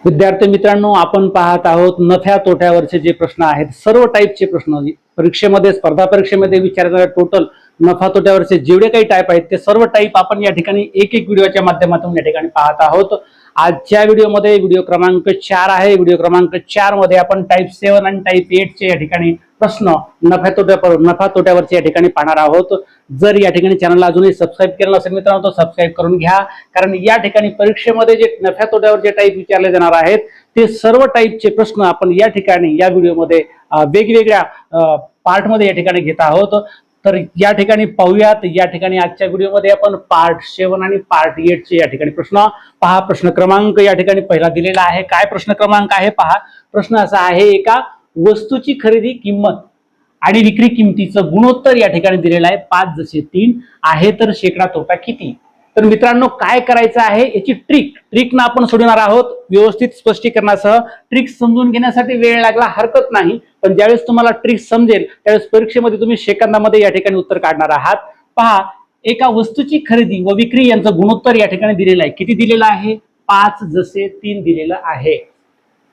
विद्यार्थी मित्रांनो, आपण पाहत आहोत नफ्या तोट्यावरचे जे प्रश्न आहेत, सर्व टाईपचे प्रश्न परीक्षेमध्ये, स्पर्धा परीक्षेमध्ये विचारणारे टोटल नफा तोट्यावरचे जेवढे काही टाईप आहेत ते सर्व टाईप आपण या ठिकाणी एक एक व्हिडिओच्या माध्यमातून या ठिकाणी पाहत आहोत। आजच्या व्हिडिओमध्ये व्हिडिओ क्रमांक 4 आहे। व्हिडिओ क्रमांक 4 मध्ये आपण टाईप 7 आणि टाईप 8 चे या ठिकाणी प्रश्न नफा तोट्यावरचे या ठिकाणी पाहणार आहोत। जर या ठिकाणी चॅनलला अजूनही सबस्क्राईब केलं नसेल मित्रांनो तर सबस्क्राईब करून घ्या, कारण या ठिकाणी परीक्षेमध्ये जे नफ्या तोट्यावर जे टाईप विचारले जाणार आहेत ते सर्व टाईपचे प्रश्न आपण या ठिकाणी या व्हिडिओमध्ये वेगवेगळ्या पार्ट मध्ये या ठिकाणी घेत आहोत। तर या ठिकाणी पाहूयात, या ठिकाणी आजच्या व्हिडिओमध्ये आपण पार्ट 7 आणि पार्ट 8 चे या ठिकाणी प्रश्न पहा। प्रश्न क्रमांक या ठिकाणी पहिला दिलेला आहे। काय प्रश्न क्रमांक आहे पहा। प्रश्न असा आहे, एका वस्तूची खरेदी किंमत आणि विक्री किमतीचं गुणोत्तर या ठिकाणी दिलेलं आहे 5:3 आहे, तर शेकडा तोटा किती? तर मित्रांनो, काय करायचं आहे याची ट्रिकनं आपण सोडवणार आहोत व्यवस्थित स्पष्टीकरणासह। ट्रिक समजून घेण्यासाठी वेळ लागला हरकत नाही, पण ज्यावेळेस तुम्हाला ट्रिक समजेल त्यावेळेस परीक्षेमध्ये तुम्ही सेकंदामध्ये या ठिकाणी उत्तर काढणार आहात। पहा, एका वस्तूची खरेदी व विक्री यांचं गुणोत्तर या ठिकाणी दिलेलं आहे। किती दिलेलं आहे? 5:3 दिलेलं आहे।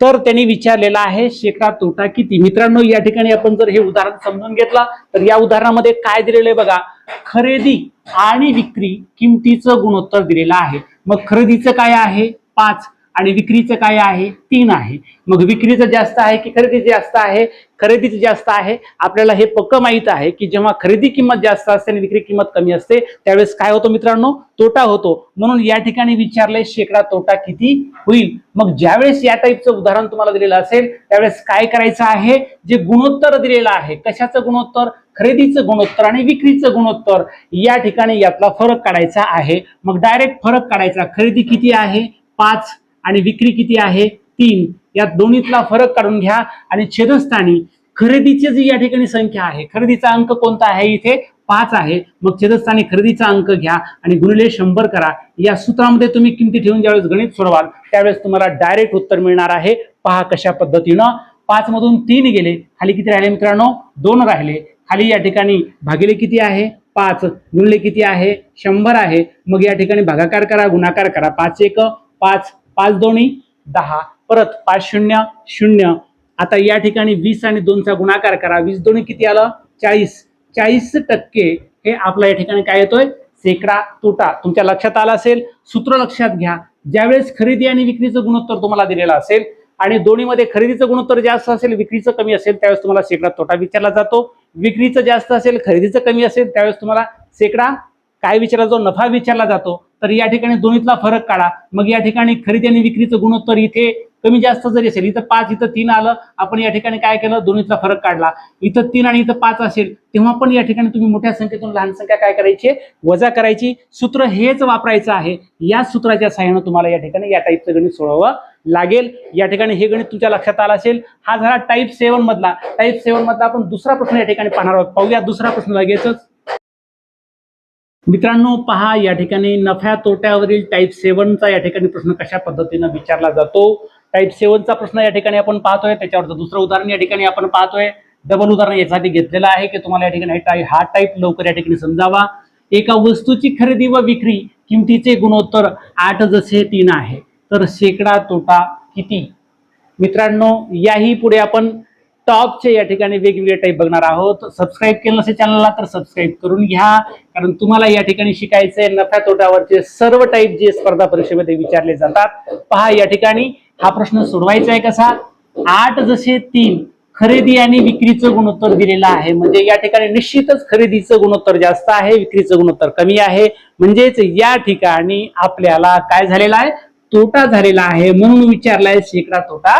तर त्यांनी विचारलेला आहे शेकडा तोटा किती। मित्रांनो, या ठिकाणी आपण जर हे उदाहरण समजून घेतलं तर या उदाहरणामध्ये काय दिलेलं आहे बघा, खरेदी आणि विक्री किमतीचं गुणोत्तर दिलेलं आहे। मग खरेदीचं काय आहे? 5 आणि विक्रीचं काय आहे? 3 आहे। मग विक्रीचं जास्त आहे की खरेदीचं जास्त आहे? खरेदीचं जास्त आहे। आपल्याला हे पक्क माहित आहे की जेव्हा खरेदी किंमत जास्त असते आणि विक्री किंमत कमी असते त्यावेळेस काय होतो मित्रांनो? तोटा होतो। म्हणून या ठिकाणी विचारले शेकडा तोटा किती होईल। मग ज्यावेळेस या टाईपचं उदाहरण तुम्हाला दिलेलं असेल त्यावेळेस काय करायचं आहे, जे गुणोत्तर दिलेलं आहे, कशाचं गुणोत्तर? खरेदीचं गुणोत्तर आणि विक्रीचं गुणोत्तर, या ठिकाणी यातला फरक काढायचा आहे। मग डायरेक्ट फरक काढायचा। खरेदी किती आहे? 5 आणि विक्री किती आहे? 3। या दोन्हीतला फरक काढून घ्या आणि छेदस्थानी खरेदीची जी या ठिकाणी संख्या आहे, खरेदीचा अंक कोणता आहे? इथे 5 आहे। मग छेदस्थानी खरेदीचा अंक घ्या आणि गुणिले 100 करा। या सूत्रामध्ये तुम्ही किमती ठेवून ज्यावेळेस गणित सोडवाल त्यावेळेस तुम्हाला डायरेक्ट उत्तर मिळणार आहे। पहा कशा पद्धतीनं 5 मधून 3 गेले, खाली किती राहिले मित्रांनो? 2 राहिले। खाली या ठिकाणी भागिले किती आहे? 5 गुणिले किती आहे? 100 आहे। मग या ठिकाणी भागाकार करा, गुणाकार करा। 5 1 5, 5 2 10, परत 5 0 0। आता या ठिकाणी 20 आणि 2 चा गुणाकार करा। 20 2 किती आलं? 40। 40% हे आपल्या या ठिकाणी काय येतोय? शेकडा तोटा। तुमच्या लक्षात आलं असेल, सूत्र लक्षात घ्या। ज्यावेळेस खरेदी आणि विक्रीचं गुणोत्तर तुम्हाला दिलेलं असेल आणि दोन्हीमध्ये खरेदीचं गुणोत्तर जास्त असेल, विक्रीचं कमी असेल, त्यावेळेस तुम्हाला शेकडा तोटा विचारला जातो। विक्रीचं जास्त असेल, खरेदीचं कमी असेल, त्यावेळेस तुम्हाला शेकडा काय विचारला जातो? नफा विचारला जातो। तर या ठिकाणी दोन्हीतला फरक काढा। मग या ठिकाणी खरेदी आणि विक्रीचं गुणोत्तर इथे कमी जास्त जरी असेल, इथं 5 इथं 3 आलं, आपण या ठिकाणी काय केलं? दोन्हीतला फरक काढला। इथं 3 आणि इथं 5 असेल तेव्हा पण या ठिकाणी तुम्ही मोठ्या संख्येतून लहान संख्या काय करायची? वजा करायची। सूत्र हेच वापरायचं आहे। या सूत्राच्या सहाय्याने तुम्हाला या ठिकाणी या टाईपचं गणित सोडवावं लागेल। या ठिकाणी हे गणित तुमच्या लक्षात आलं असेल। हा झाला टाईप 7 मधला। टाईप 7 मधला आपण दुसरा प्रश्न या ठिकाणी पाहणार आहोत। पाहूया दुसरा प्रश्न लगेचच। मित्रांनो पहा, या ठिकाणी नफ्या तोट्यावरील टाईप 7 चा या ठिकाणी प्रश्न कशा पद्धतीने विचारला जातो। टाईप 7 चा प्रश्न या ठिकाणी आपण पाहतोय, त्याच्यावरचं दुसरं उदाहरण या ठिकाणी आपण पाहतोय। डबल उदाहरण यासाठी घेतलेलं आहे की तुम्हाला या ठिकाणी हा टाईप लवकर या ठिकाणी समजावा। एका वस्तूची खरेदी व विक्री किमतीचे गुणोत्तर 8:3 आहे, तर शेकडा तोटा किती? मित्रांनो, याही पुढे आपण टॉपचे या ठिकाणी वेगवेगळे टाईप बघणार आहोत। सबस्क्राईब केलं नसेल चॅनलला तर सबस्क्राईब करून घ्या, कारण तुम्हाला या ठिकाणी शिकायचंय नफ्या तोट्यावरचे सर्व टाईप जे स्पर्धा परीक्षेमध्ये विचारले जातात। पहा, या ठिकाणी हा प्रश्न सोडवायचा आहे कसा? 8:3 खरेदी आणि विक्रीचं गुणोत्तर दिलेलं आहे, म्हणजे या ठिकाणी निश्चितच खरेदीचं गुणोत्तर जास्त आहे, विक्रीचं गुणोत्तर कमी आहे। म्हणजेच या ठिकाणी आपल्याला काय झालेला आहे? तोटा झालेला आहे। म्हणून विचारलाय शेकडा तोटा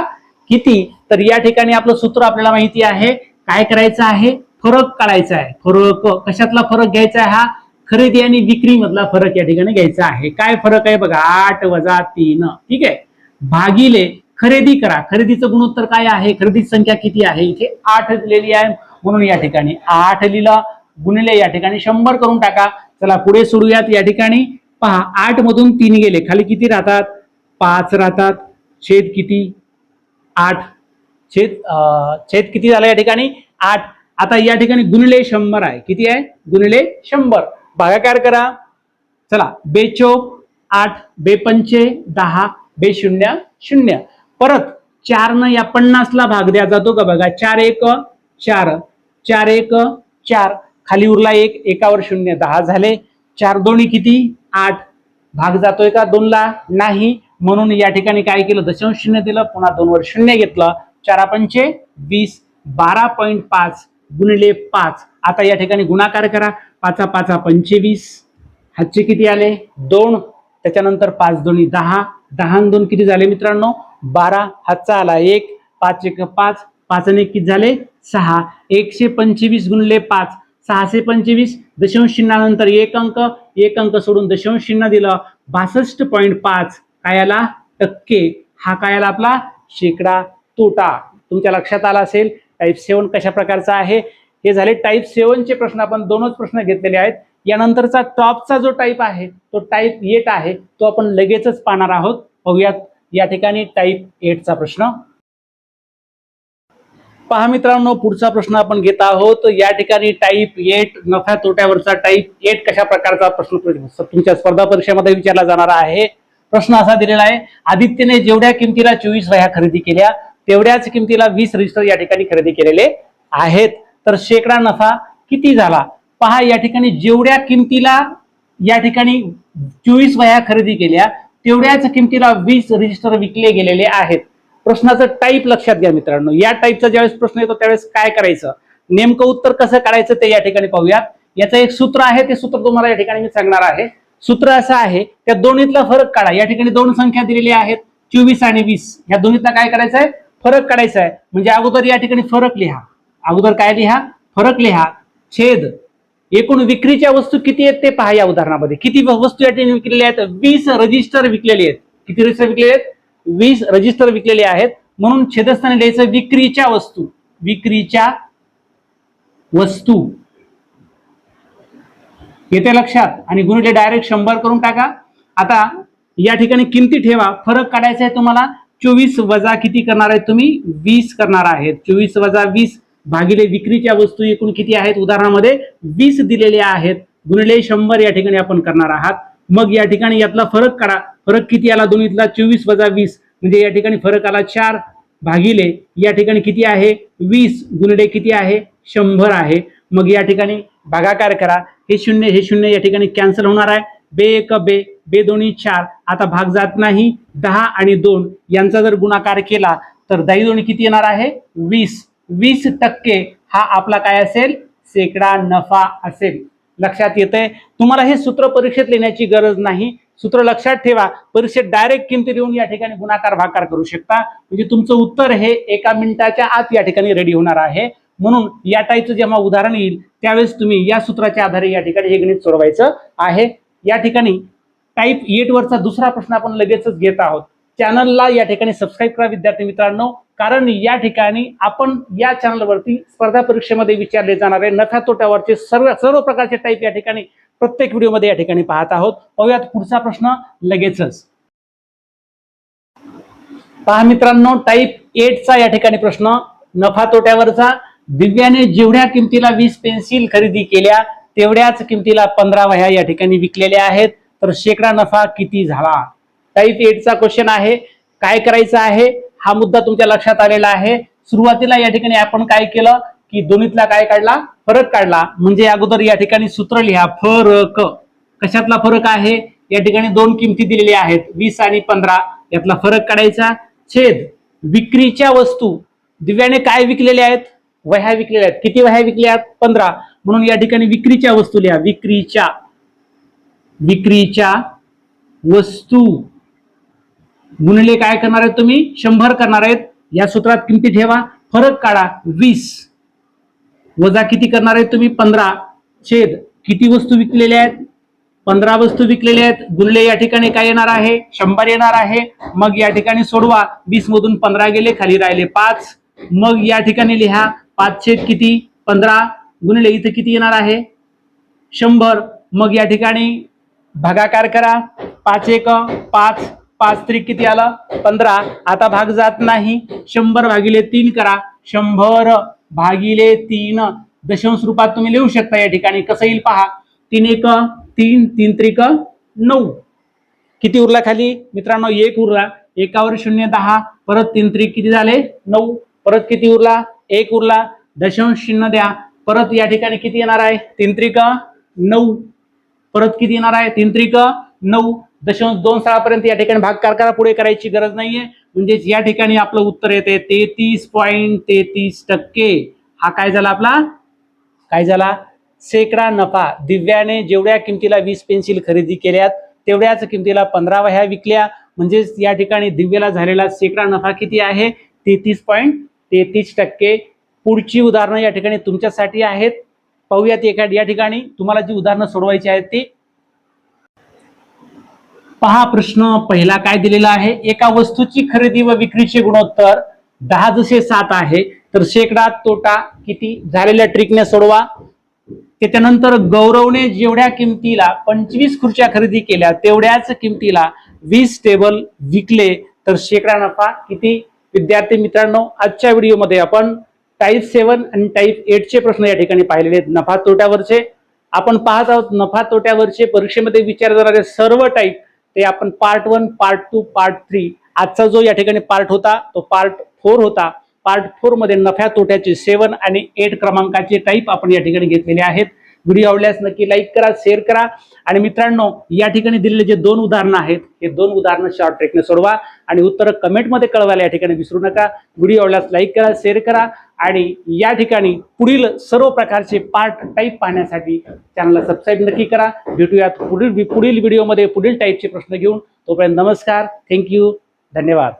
किती? तर या ठिकाणी आपलं सूत्र आपल्याला माहिती आहे। काय करायचं आहे? फरक काढायचा आहे। फरक कशातला फरक घ्यायचा आहे? हा खरेदी आणि विक्री मधला फरक या ठिकाणी घ्यायचा आहे। काय फरक आहे बघा? 8 - 3। ठीक आहे, भागिले खरेदी करा। खरेदीचं गुणोत्तर काय आहे? खरेदीची संख्या किती आहे? इथे 8 दिलेली आहे, म्हणून या ठिकाणी 8 लिहिलं, गुणिले या ठिकाणी 100 करून टाका। चला पुढे सोडूयात। या ठिकाणी पहा, 8 मधून 3 गेले, खाली किती राहतात? 5 राहतात। छेद किती? 8। छेद किती झालं या ठिकाणी? 8। आता या ठिकाणी गुणिले 100 आहे। किती आहे? गुणिले 100। भागाकार करा। चला, 2 × 8, 2 × 5 = 10, 2 0 0। परत 4 न या 50ला भाग द्या जातो का बघा, 4 1 4, 4 1 4, खाली उरला 1, एकावर 0, 10 झाले. 4 दोन्ही किती 8, भाग जातोय का 2 ला नाही, म्हणून या ठिकाणी काय केलं, दशांश चिन्ह दिलं, पुन्हा 2 वर 0 घेतलं. 4 पंचे 20, 12.5 गुणिले 5. आता या ठिकाणी गुणाकार करा, 5 5 25, हातचे किती आले 2, त्याच्यानंतर 5 दोन्ही 10, 10 आणि 2 किती झाले मित्रांनो 12, हातचा आला 1, 5 1 5, 5 आणि 1 किती झाले 6, 125 गुणिले 5, 625, दशांश चिन्हानंतर एक अंक सोडून दशांश चिन्ह दिलं, 62.5 काय आला टक्के. हा काय आला आपला शेकडा तोटा. तुमच्या लक्षात आला असेल टाईप 7 कशा प्रकारचा आहे. हे झाले टाईप 7 चे प्रश्न. आपण दोनच प्रश्न घेतलेले आहेत. यानंतरचा टॉपचा जो टाईप आहे तो टाईप 8 आहे, तो आपण लगेचच पाहणार आहोत. बघूयात या ठिकाणी टाईप 8 चा प्रश्न. पहा मित्रांनो, पुढचा प्रश्न आपण घेत आहोत. या ठिकाणी टाईप 8 नफ्या तोट्यावरचा टाईप 8 कशा प्रकारचा प्रश्न तुमच्या स्पर्धा परीक्षेमध्ये विचारला जाणार आहे. प्रश्न असा दिलेला आहे, आदित्यने जेवढ्या किमतीला 24 वह्या खरेदी केल्या तेवढ्याच किमतीला 20 रजिस्टर या ठिकाणी खरेदी केलेले आहेत, तर शेकडा नफा किती झाला. पहा या ठिकाणी जेवढ्या किमतीला या ठिकाणी 24 वह्या खरेदी केल्या तेवढ्याच किमतीला 20 रजिस्टर विकले गेलेले आहेत. प्रश्नाचं टाईप लक्षात घ्या मित्रांनो. या टाईपचा ज्यावेळेस प्रश्न येतो त्यावेळेस काय करायचं, नेमकं उत्तर कसं काढायचं ते या ठिकाणी पाहूयात. याचं एक सूत्र आहे, ते सूत्र तुम्हाला या ठिकाणी मी सांगणार आहे. सूत्र असं आहे, त्या दोन्हीतला फरक काढा. या ठिकाणी दोन संख्या दिलेल्या आहेत 24 आणि 20, या दोन्हीतला काय करायचं आहे फरक काढायचा आहे. म्हणजे अगोदर या ठिकाणी फरक लिहा, अगोदर काय लिहा फरक लिहा, छेद एकूण विक्रीच्या वस्तू किती आहेत ते पहा. या उदाहरणामध्ये किती वस्तू या ठिकाणी विकलेल्या आहेत, 20 रजिस्टर विकलेले आहेत. किती रजिस्टर विकलेले आहेत 20 रजिस्टर विकलेले आहेत, म्हणून छेदस्थानी लिहायचं विक्रीच्या वस्तू, विक्रीच्या वस्तू येते लक्षात, आणि गुणिले डायरेक्ट 100 करून टाका. आता या ठिकाणी किमती ठेवा, फरक काढायचा आहे तुम्हाला. 24 वजा किती करणार आहेत तुम्ही 20 करणार आहेत. 24 वजा 20 भागिले विक्रीच्या वस्तू एकूण किती आहेत उदाहरणामध्ये 20 दिलेले आहेत, गुणिले 100 या ठिकाणी आपण करणार आहात. मग या ठिकाणी यातला फरक काढा. फरक किती आला दोन्हीतला 24 वजा 20, म्हणजे या ठिकाणी फरक आला 4 भागिले या ठिकाणी किती आहे 20 गुणिले किती आहे 100 आहे. मग या ठिकाणी भागाकार करा, हे शून्य या ठिकाणी कॅन्सल होणार आहे. बे एक बे, बे दोन्ही 4, आता भाग जात नाही. 10 आणि 2 यांचा जर गुणाकार केला तर 10 दोन्ही किती येणार आहे 20. 20% हा आपला काय असेल शेकडा नफा असेल. लक्षात येतंय. तुम्हाला हे सूत्र परीक्षेत लिहिण्याची गरज नाही, सूत्र लक्षात ठेवा. परीक्षेत डायरेक्ट किमती देऊन या ठिकाणी गुणाकार भागाकार करू शकता, म्हणजे तुमचं उत्तर हे 1 मिनिटाच्या आत या ठिकाणी रेडी होणार आहे. म्हणून या टाईपचं जेव्हा उदाहरण येईल त्यावेळेस तुम्ही या सूत्राच्या आधारे या ठिकाणी हे गणित सोडवायचं आहे. या ठिकाणी टाईप 8 वरचा दुसरा प्रश्न आपण लगेचच घेत आहोत. चॅनलला या ठिकाणी सबस्क्राईब करा विद्यार्थी मित्रांनो, कारण या ठिकाणी आपण या चॅनलवरती स्पर्धा परीक्षेमध्ये विचारले जाणारे नफ्या तोट्यावरचे सर्व प्रकारचे टाईप या ठिकाणी प्रत्येक व्हिडिओमध्ये या ठिकाणी पाहत आहोत. पाहूयात पुढचा प्रश्न लगेचच. पहा मित्रांनो, टाईप 8 चा या ठिकाणी प्रश्न नफा तोट्यावरचा. दिव्याने जेवढ्या किमतीला 20 पेन्सिल खरेदी केल्या तेवढ्याच किमतीला 15 वह्या या ठिकाणी विकलेल्या आहेत, तर शेकडा नफा किती झाला. टाईप 8 चा क्वेश्चन आहे. काय करायचं आहे हा मुद्दा तुमच्या लक्षात आलेला आहे. सुरुवातीला या ठिकाणी आपण काय केलं की दोन्हीतला काय काढला फरक काढला. म्हणजे अगोदर या ठिकाणी सूत्र लिहा फरक. कशातला फरक आहे, या ठिकाणी दोन किमती दिलेल्या आहेत 20 आणि 15, यातला फरक काढायचा. छेद विक्रीच्या वस्तू, दिव्याने काय विकलेल्या आहेत वह्या विकलेल्या आहेत. किती वह्या विकल्या आहेत 15, म्हणून या ठिकाणी विक्रीच्या वस्तू लिहा. विक्रीच्या वस्तू गुणिले काय करणार आहेत तुम्ही 100 करणार आहेत. या सूत्रात किमती ठेवा, फरक काढा 20 वजा किती करणार आहेत तुम्ही 15, छेद किती वस्तू विकलेल्या आहेत 15 वस्तू विकलेल्या आहेत, गुणले या ठिकाणी काय येणार आहे 100 येणार आहे. मग या ठिकाणी सोडवा, 20 मधून 15 गेले, खाली राहिले 5. मग या ठिकाणी लिहा 5 छेद किती 15 गुणिले इथे किती येणार आहे 100. मग या ठिकाणी भागाकार करा, 5 1 5, 5 त्रिक किती आलं 15. आता भाग जात नाही, 100 भागिले 3 करा, 100 भागिले 3 दशांश रूपात तुम्ही लिहू शकता. या ठिकाणी कसं येईल पहा, 3 1 3, 3 त्रिक 9, किती उरला खाली मित्रांनो 1 उरला. एकावर 0 10, परत 3 त्रिक किती झाले 9, परत किती उरला 1 उरला, दशांश चिन्ह द्या, परत या ठिकाणी किती येणार आहे 3 त्रिक 9, परत किती येणार आहे 3 त्रिक 9, दशांश 2 पर्यंत या ठिकाणी भागाकार करा, पुढे करायची गरज नाहीये. म्हणजे या ठिकाणी आपलं उत्तर येते 33.33%. हा काय झाला आपला, काय झाला शेकडा नफा. दिव्याने जेवढ्या किमतीला 20 पेन्सिल खरेदी केल्यात तेवढ्याच किमतीला 15 वह्या विकल्या. म्हणजेच या ठिकाणी दिव्याला झालेला शेकडा नफा किती आहे 33.33%. पुढची उदाहरणं या ठिकाणी तुमच्यासाठी आहेत, पाहूयात. या ठिकाणी तुम्हाला जी उदाहरणं सोडवायची आहेत ती पहा. प्रश्न पहिला काय दिलेला आहे, एका वस्तूची खरेदी व विक्रीचे गुणोत्तर 10 जसे 7 आहे तर शेकडा तोटा किती, झालेल्या ट्रिकने सोडवा. त्याच्यानंतर गौरवने जेवढ्या किमतीला 25 खुर्च्या खरेदी केल्या तेवढ्याच किमतीला 20 टेबल विकले तर शेकडा नफा किती. विद्यार्थी मित्रांनो, आजच्या व्हिडिओमध्ये आपण टाईप 7 आणि टाईप 8 चे प्रश्न या ठिकाणी पाहिलेले आहेत. नफा तोट्यावरचे आपण पाहत आहोत. नफा तोट्यावरचे परीक्षेमध्ये विचारले जाणारे सर्व टाईप ते आपण पार्ट 1, पार्ट 2, पार्ट 3, आजचा जो या ठिकाणी पार्ट होता तो पार्ट 4 होता. पार्ट 4 मध्ये नफ्या तोट्याचे 7 आणि 8 क्रमांकाचे टाईप आपण या ठिकाणी घेतलेले आहेत. व्हिडिओ आवडल्यास नक्की लाईक करा, शेअर करा. आणि मित्रांनो, या ठिकाणी दिलेले जे 2 उदाहरणं आहेत हे 2 उदाहरणं शॉर्ट ट्रिकने सोडवा आणि उत्तर कमेंटमध्ये कळवायला या ठिकाणी विसरू नका. व्हिडिओ आवडल्यास लाईक करा, शेअर करा आणि या ठिकाणी पुढील सर्व प्रकारचे पार्ट टाईप पाहण्यासाठी चॅनलला सबस्क्राईब नक्की करा. भेटूयात पुढील व्हिडिओमध्ये पुढील टाईपचे प्रश्न घेऊन. तोपर्यंत नमस्कार, थँक्यू, धन्यवाद.